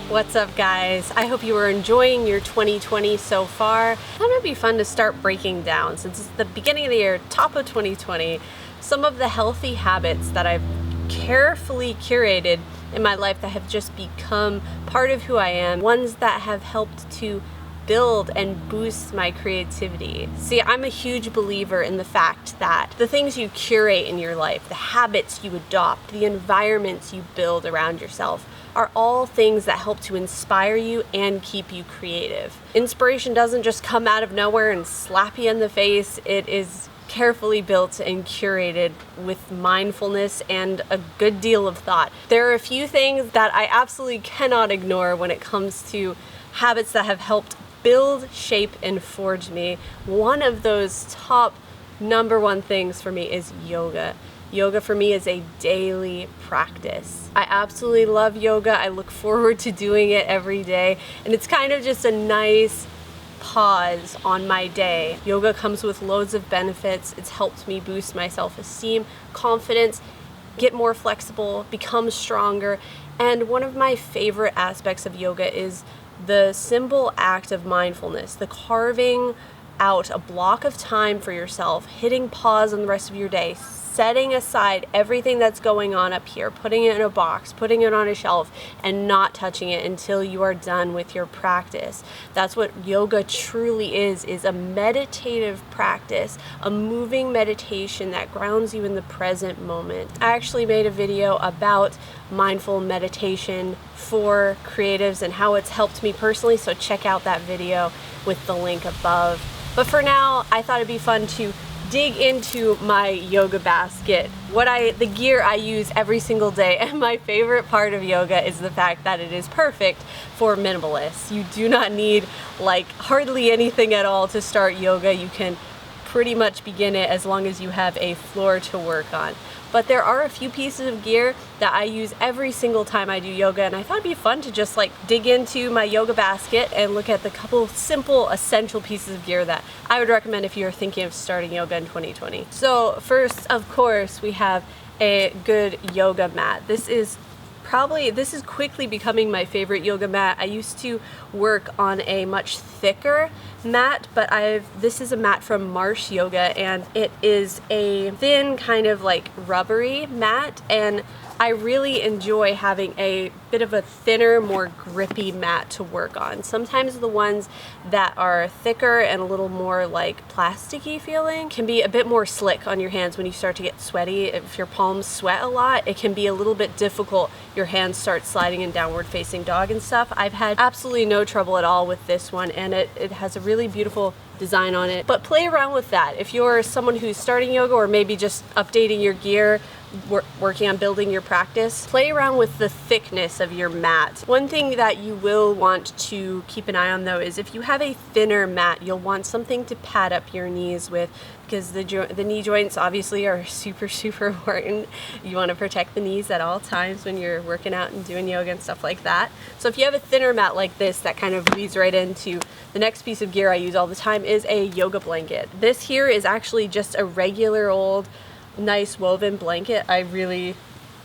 What's up, guys? I hope you are enjoying your 2020 so far. I thought it'd be fun to start breaking down, since it's the beginning of the year, top of 2020, some of the healthy habits that I've carefully curated in my life that have just become part of who I am, ones that have helped to build and boost my creativity. See, I'm a huge believer in the fact that the things you curate in your life, the habits you adopt, the environments you build around yourself, are all things that help to inspire you and keep you creative. Inspiration doesn't just come out of nowhere and slap you in the face. It is carefully built and curated with mindfulness and a good deal of thought. There are a few things that I absolutely cannot ignore when it comes to habits that have helped build, shape, and forge me. One of those top #1 things for me is yoga. Yoga for me is a daily practice. I absolutely love yoga. I look forward to doing it every day, and it's kind of just a nice pause on my day. Yoga comes with loads of benefits. It's helped me boost my self-esteem, confidence, get more flexible, become stronger, and one of my favorite aspects of yoga is the simple act of mindfulness, the carving out a block of time for yourself, hitting pause on the rest of your day, setting aside everything that's going on up here, putting it in a box, putting it on a shelf, and not touching it until you are done with your practice. That's what yoga truly is a meditative practice, a moving meditation that grounds you in the present moment. I actually made a video about mindful meditation for creatives and how it's helped me personally, so check out that video with the link above. But for now, I thought it'd be fun to dig into my yoga basket, the gear I use every single day. And my favorite part of yoga is the fact that it is perfect for minimalists. You do not need hardly anything at all to start yoga. You can pretty much begin it as long as you have a floor to work on. But there are a few pieces of gear that I use every single time I do yoga, and I thought it'd be fun to just dig into my yoga basket and look at the couple simple essential pieces of gear that I would recommend if you're thinking of starting yoga in 2020. So first, of course, we have a good yoga mat. This is quickly becoming my favorite yoga mat. I used to work on a much thicker mat, but this is a mat from Marsh Yoga, and it is a thin kind of rubbery mat, and I really enjoy having a bit of a thinner, more grippy mat to work on. Sometimes the ones that are thicker and a little more plasticky feeling can be a bit more slick on your hands when you start to get sweaty. If your palms sweat a lot, it can be a little bit difficult. Your hands start sliding in downward facing dog and stuff. I've had absolutely no trouble at all with this one, and it has a really beautiful design on it. But play around with that. If you're someone who's starting yoga or maybe just updating your gear, working on building your practice, play around with the thickness of your mat. One thing that you will want to keep an eye on, though, is if you have a thinner mat, you'll want something to pad up your knees with, because the knee joints obviously are super important. You want to protect the knees at all times when you're working out and doing yoga and stuff like that. So if you have a thinner mat like this, that kind of leads right into the next piece of gear I use all the time is a yoga blanket. This here is actually just a regular old nice woven blanket. I really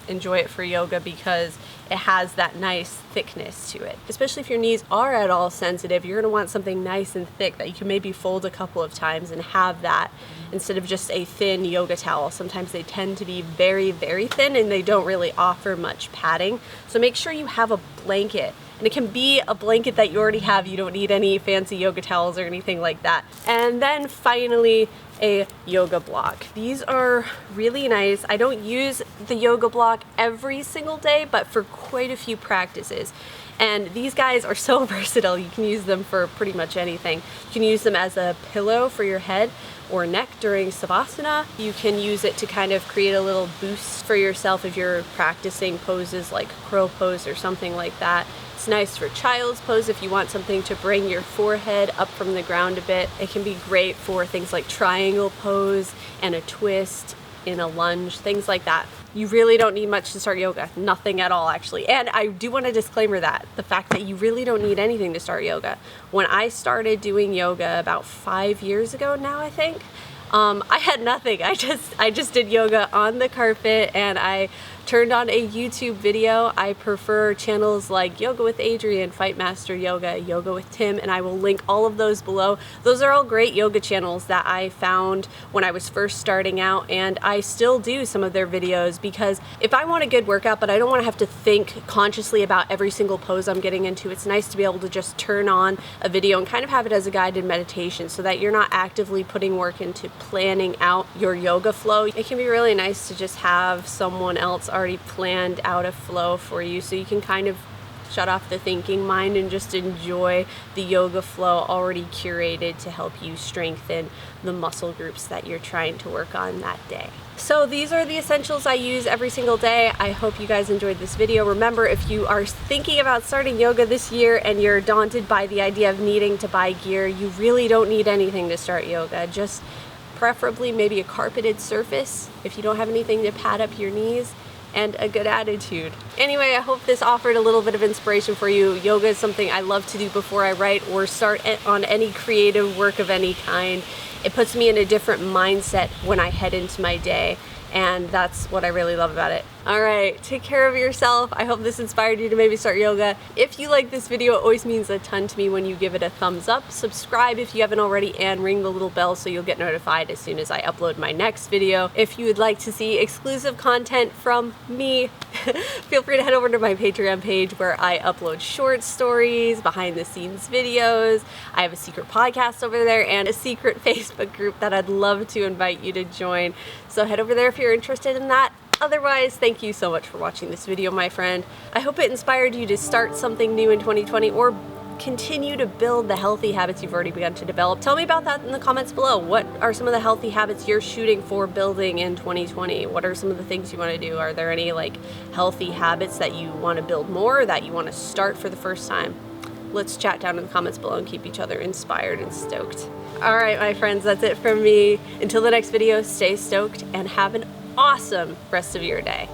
enjoy it for yoga because it has that nice thickness to it. Especially if your knees are at all sensitive, you're going to want something nice and thick that you can maybe fold a couple of times and have that instead of just a thin yoga towel. Sometimes they tend to be very thin and they don't really offer much padding. So make sure you have a blanket. And it can be a blanket that you already have. You don't need any fancy yoga towels or anything like that. And then finally, a yoga block. These are really nice. I don't use the yoga block every single day, but for quite a few practices. And these guys are so versatile. You can use them for pretty much anything. You can use them as a pillow for your head or neck during savasana. You can use it to kind of create a little boost for yourself if you're practicing poses like crow pose or something like that. It's nice for child's pose if you want something to bring your forehead up from the ground a bit. It can be great for things like triangle pose and a twist in a lunge, things like that. You really don't need much to start yoga. Nothing at all, actually. And I do want to disclaimer that, the fact that you really don't need anything to start yoga. When I started doing yoga about 5 years ago now, I think, I had nothing. I just did yoga on the carpet, and I turned on a YouTube video. I prefer channels like Yoga with Adriene, Fight Master Yoga, Yoga with Tim, and I will link all of those below. Those are all great yoga channels that I found when I was first starting out, and I still do some of their videos because if I want a good workout but I don't want to have to think consciously about every single pose I'm getting into, it's nice to be able to just turn on a video and kind of have it as a guided meditation so that you're not actively putting work into planning out your yoga flow. It can be really nice to just have someone else already planned out a flow for you so you can kind of shut off the thinking mind and just enjoy the yoga flow already curated to help you strengthen the muscle groups that you're trying to work on that day. So these are the essentials I use every single day. I hope you guys enjoyed this video. Remember, if you are thinking about starting yoga this year and you're daunted by the idea of needing to buy gear, you really don't need anything to start yoga. Just preferably maybe a carpeted surface if you don't have anything to pad up your knees, and a good attitude. Anyway, I hope this offered a little bit of inspiration for you. Yoga is something I love to do before I write or start on any creative work of any kind. It puts me in a different mindset when I head into my day, and that's what I really love about it. All right, take care of yourself. I hope this inspired you to maybe start yoga. If you like this video, it always means a ton to me when you give it a thumbs up. Subscribe if you haven't already, and ring the little bell so you'll get notified as soon as I upload my next video. If you would like to see exclusive content from me, feel free to head over to my Patreon page where I upload short stories, behind the scenes videos. I have a secret podcast over there and a secret Facebook group that I'd love to invite you to join. So head over there if you're interested in that. Otherwise, thank you so much for watching this video, my friend. I hope it inspired you to start something new in 2020 or continue to build the healthy habits you've already begun to develop. Tell me about that in the comments below. What are some of the healthy habits you're shooting for building in 2020? What are some of the things you want to do? Are there any like healthy habits that you want to build more, or that you want to start for the first time? Let's chat down in the comments below and keep each other inspired and stoked. All right, my friends, that's it from me. Until the next video, stay stoked and have an awesome rest of your day.